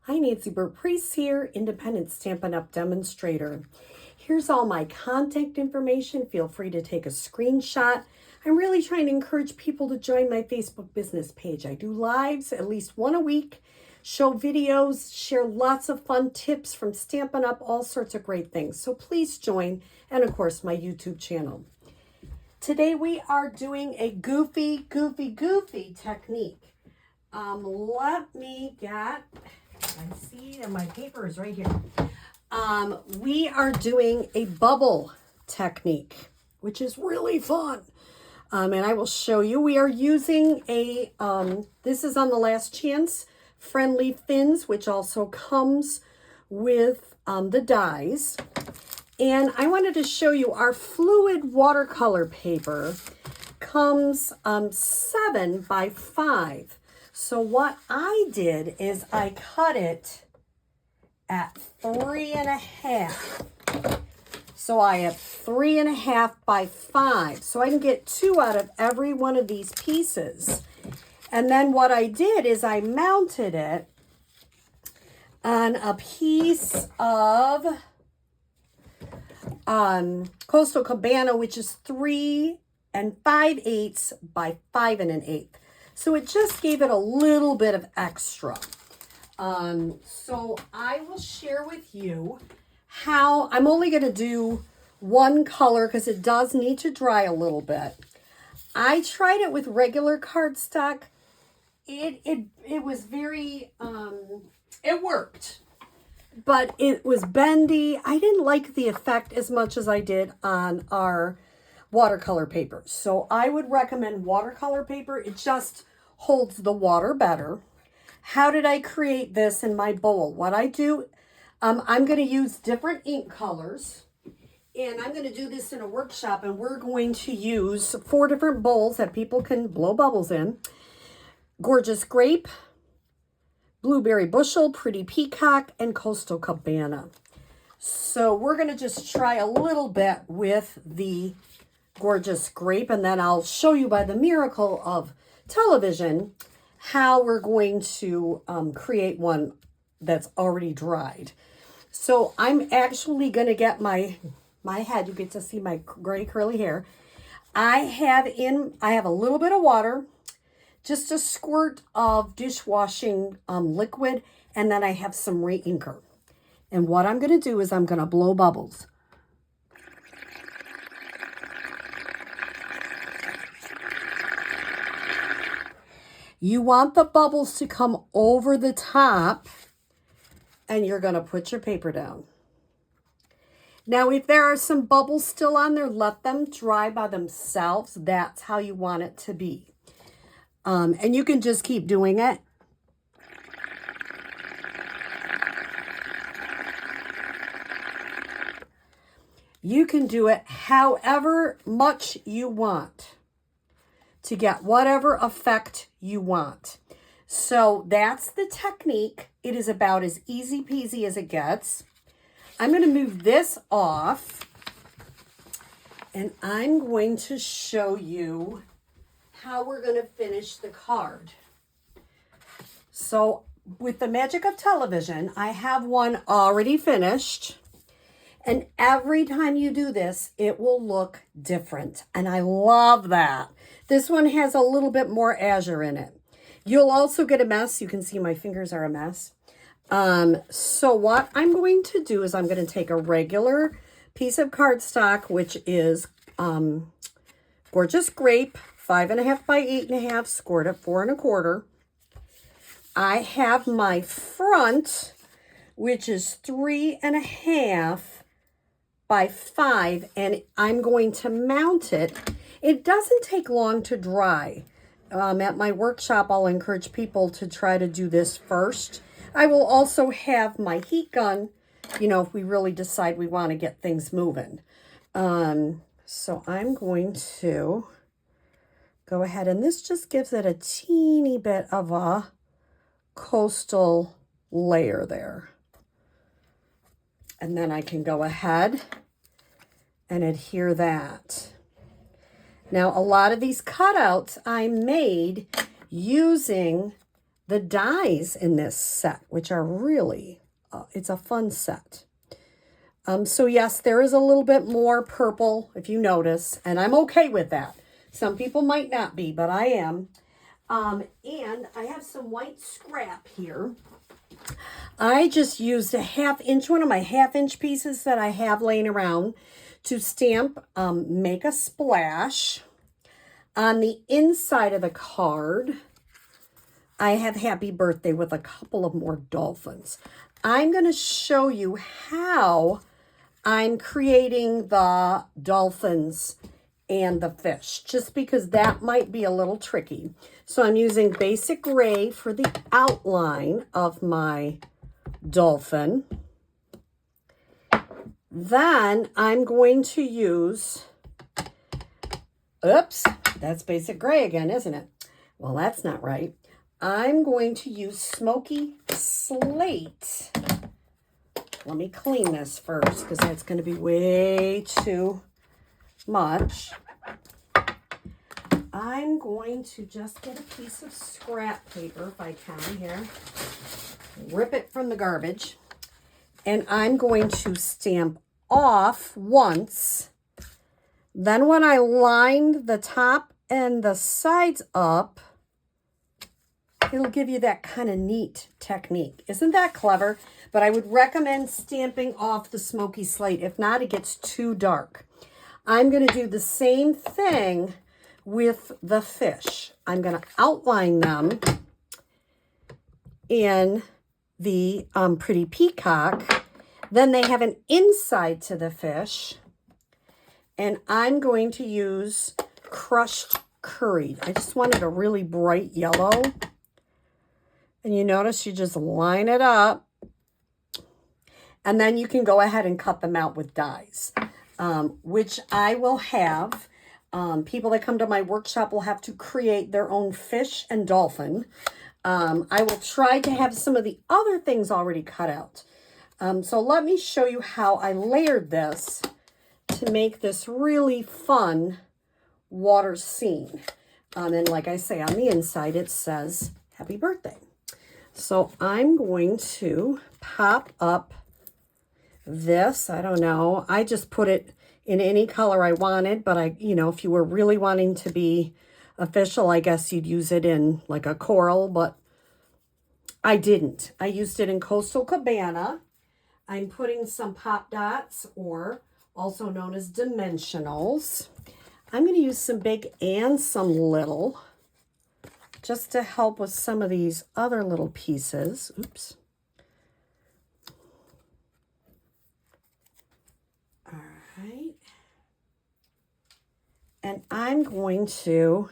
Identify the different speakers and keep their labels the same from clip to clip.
Speaker 1: Hi, Nancy Burt-Preece here, independent Stampin' Up! Demonstrator. Here's all my contact information. Feel free to take a screenshot. I'm really trying to encourage people to join my Facebook business page. I do lives at least one a week, show videos, share lots of fun tips from Stampin' Up!, all sorts of great things. So please join, and of course, my YouTube channel. Today we are doing a goofy technique. Let me get... I see that my paper is right here. We are doing a bubble technique, which is really fun. And I will show you. We are using a, this is on the Last Chance Friendly Fins, which also comes with the dies. And I wanted to show you our fluid watercolor paper comes 7 by 5. So what I did is I cut it at 3.5. So I have 3.5 by 5. So I can get 2 out of every one of these pieces. And then what I did is I mounted it on a piece of Coastal Cabana, which is 3 5/8 by 5 1/8. So it just gave it a little bit of extra. So I will share with you how I'm only going to do one color because it does need to dry a little bit. I tried it with regular cardstock. It was very, it worked, but it was bendy. I didn't like the effect as much as I did on our watercolor paper. So I would recommend watercolor paper. It just holds the water better. How did I create this in my bowl? What I do, I'm going to use different ink colors, and I'm going to do this in a workshop, and we're going to use 4 different bowls that people can blow bubbles in. Gorgeous Grape, Blueberry Bushel, Pretty Peacock, and Coastal Cabana. So we're going to just try a little bit with the Gorgeous Grape, and then I'll show you by the miracle of television how we're going to create one that's already dried. So I'm actually going to get my head. You get to see my gray curly hair. I have a little bit of water, just a squirt of dishwashing liquid, and then I have some re-inker. And what I'm going to do is I'm going to blow bubbles. You want the bubbles to come over the top, and you're going to put your paper down. Now, if there are some bubbles still on there, let them dry by themselves. That's how you want it to be. And you can just keep doing it. You can do it however much you want to get whatever effect you want. So that's the technique. It is about as easy peasy as it gets. I'm going to move this off, and I'm going to show you how we're going to finish the card. So with the magic of television, I have one already finished. And every time you do this, it will look different. And I love that. This one has a little bit more azure in it. You'll also get a mess. You can see my fingers are a mess. So what I'm going to do is I'm going to take a regular piece of cardstock, which is Gorgeous Grape, 5.5 by 8.5, scored at 4 1/4. I have my front, which is 3.5 by 5, and I'm going to mount it. It doesn't take long to dry. At my workshop, I'll encourage people to try to do this first. I will also have my heat gun, you know, if we really decide we want to get things moving. So I'm going to go ahead, and this just gives it a teeny bit of a coastal layer there. And then I can go ahead and adhere that. Now, a lot of these cutouts I made using the dies in this set, which are really, it's a fun set. So yes, there is a little bit more purple, if you notice, and I'm okay with that. Some people might not be, but I am. And I have some white scrap here. I just used a 1/2 inch, one of my 1/2 inch pieces that I have laying around to stamp Make a Splash. On the inside of the card, I have Happy Birthday with a couple of more dolphins. I'm going to show you how I'm creating the dolphins and the fish, just because that might be a little tricky. So I'm using basic gray for the outline of my dolphin. Then I'm going to use, oops, that's basic gray again, isn't it? Well, that's not right. I'm going to use Smoky Slate. Let me clean this first because that's going to be way too much. I'm going to just get a piece of scrap paper, if I can, here. Rip it from the garbage. And I'm going to stamp off once. Then when I lined the top and the sides up, it'll give you that kind of neat technique. Isn't that clever? But I would recommend stamping off the Smoky Slate. If not, it gets too dark. I'm going to do the same thing with the fish. I'm going to outline them in the Pretty Peacock. Then they have an inside to the fish. And I'm going to use Crushed Curried. I just wanted a really bright yellow. And you notice you just line it up. And then you can go ahead and cut them out with dies, which I will have. People that come to my workshop will have to create their own fish and dolphin. I will try to have some of the other things already cut out. So let me show you how I layered this to make this really fun water scene. And like I say, on the inside, it says Happy Birthday. So I'm going to pop up this. I don't know. I just put it in any color I wanted, but if you were really wanting to be official, I guess you'd use it in like a coral, but I didn't. I used it in Coastal Cabana. I'm putting some pop dots, or also known as dimensionals. I'm going to use some big and some little, just to help with some of these other little pieces. Oops. All right. And I'm going to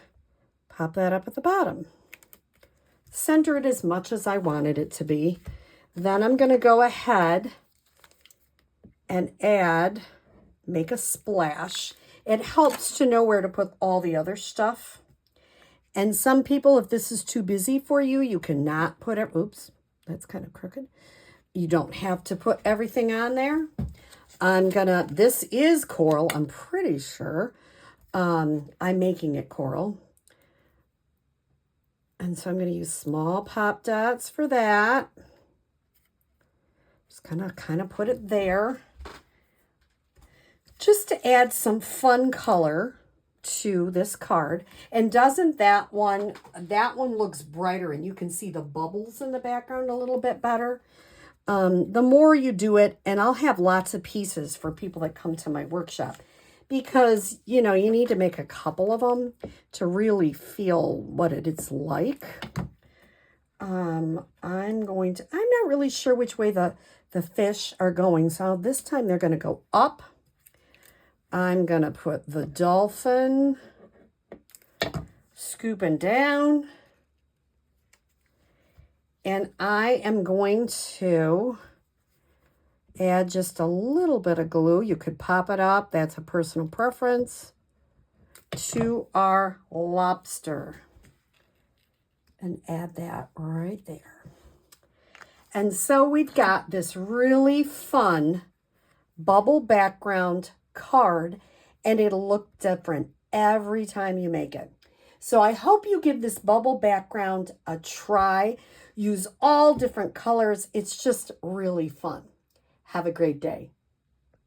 Speaker 1: pop that up at the bottom. Center it as much as I wanted it to be. Then I'm going to go ahead and add Make a Splash. It helps to know where to put all the other stuff. And some people, if this is too busy for you, you cannot put it. Oops, that's kind of crooked. You don't have to put everything on there. This is coral, I'm pretty sure. I'm making it coral. And so I'm going to use small pop dots for that. Just kind of put it there. Just to add some fun color to this card. And doesn't that one looks brighter, and you can see the bubbles in the background a little bit better. The more you do it, and I'll have lots of pieces for people that come to my workshop, because, you need to make a couple of them to really feel what it's like. I'm not really sure which way the fish are going. So this time they're going to go up. I'm going to put the dolphin scooping down. And I am going to add just a little bit of glue. You could pop it up. That's a personal preference. To our lobster. And add that right there. And so we've got this really fun bubble background card, and it'll look different every time you make it. So I hope you give this bubble background a try. Use all different colors. It's just really fun. Have a great day.